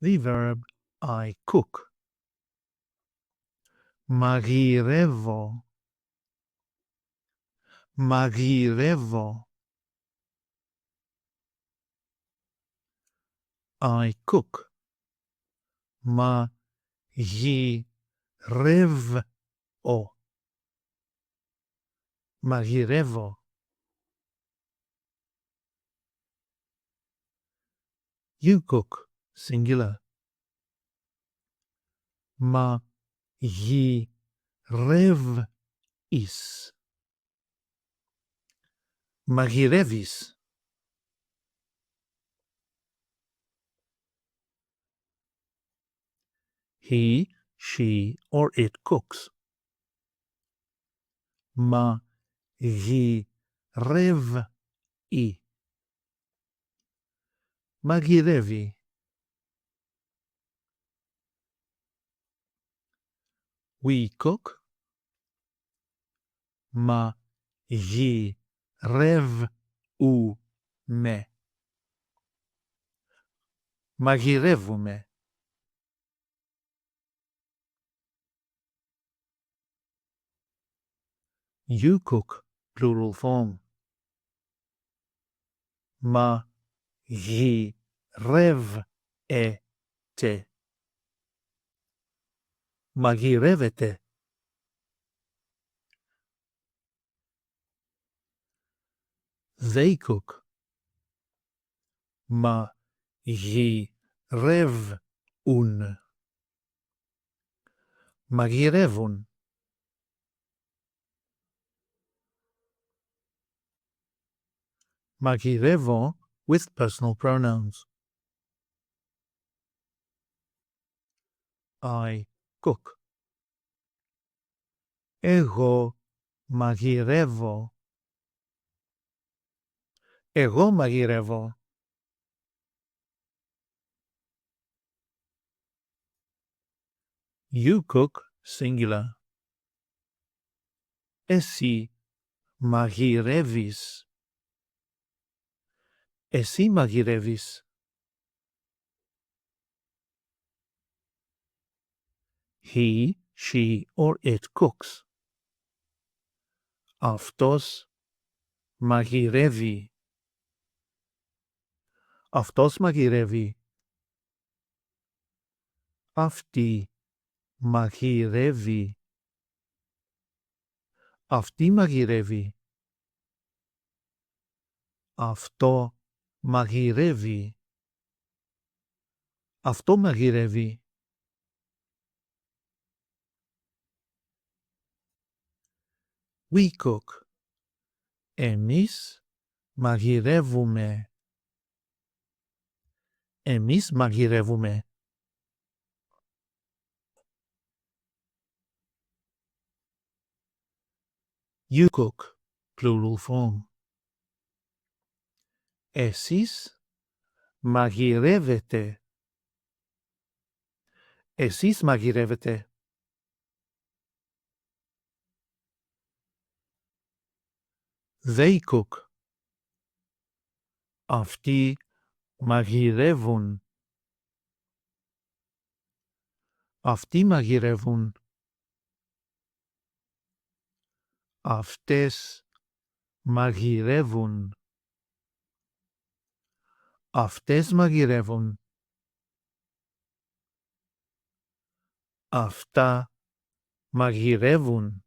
the verb I cook. Μαγειρεύω. Μαγειρεύω. I cook. Μαγειρεύω. Μαγειρεύω. You cook, singular. Μαγειρεύεις. Μαγειρεύεις. He, she, or it cooks. Μαγειρεύει. Μαγειρεύει. We cook. Μαγειρεύουμε. Μαγειρεύουμε. You cook, plural form. Μαγειρεύετε. Μαγειρεύετε. They cook. Μαγειρεύουν. Μαγειρεύουν. Μαγειρεύω with personal pronouns. I cook. Εγώ μαγειρεύω. Εγώ μαγειρεύω. You cook, singular. Εσύ μαγειρεύεις. Εσύ μαγειρεύεις. He, she, or it cooks. Αυτός μαγειρεύει. Αυτός μαγειρεύει. Αυτή μαγειρεύει. Αυτή μαγειρεύει. Αυτό μαγειρεύει. Αυτό μαγειρεύει. We cook. Εμείς μαγειρεύουμε. Εμείς μαγειρεύουμε. You cook, plural form. Εσείς μαγειρεύετε. Εσείς μαγειρεύετε. They cook. Αυτοί μαγειρεύουν. Αυτοί μαγειρεύουν. Αυτές μαγειρεύουν. Αυτές μαγειρεύουν. Αυτά μαγειρεύουν.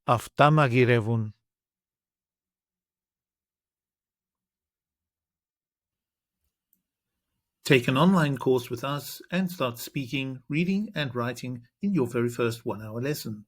Αυτά μαγειρεύουν. Take an online course with us and start speaking, reading and writing in your very first 1-hour lesson.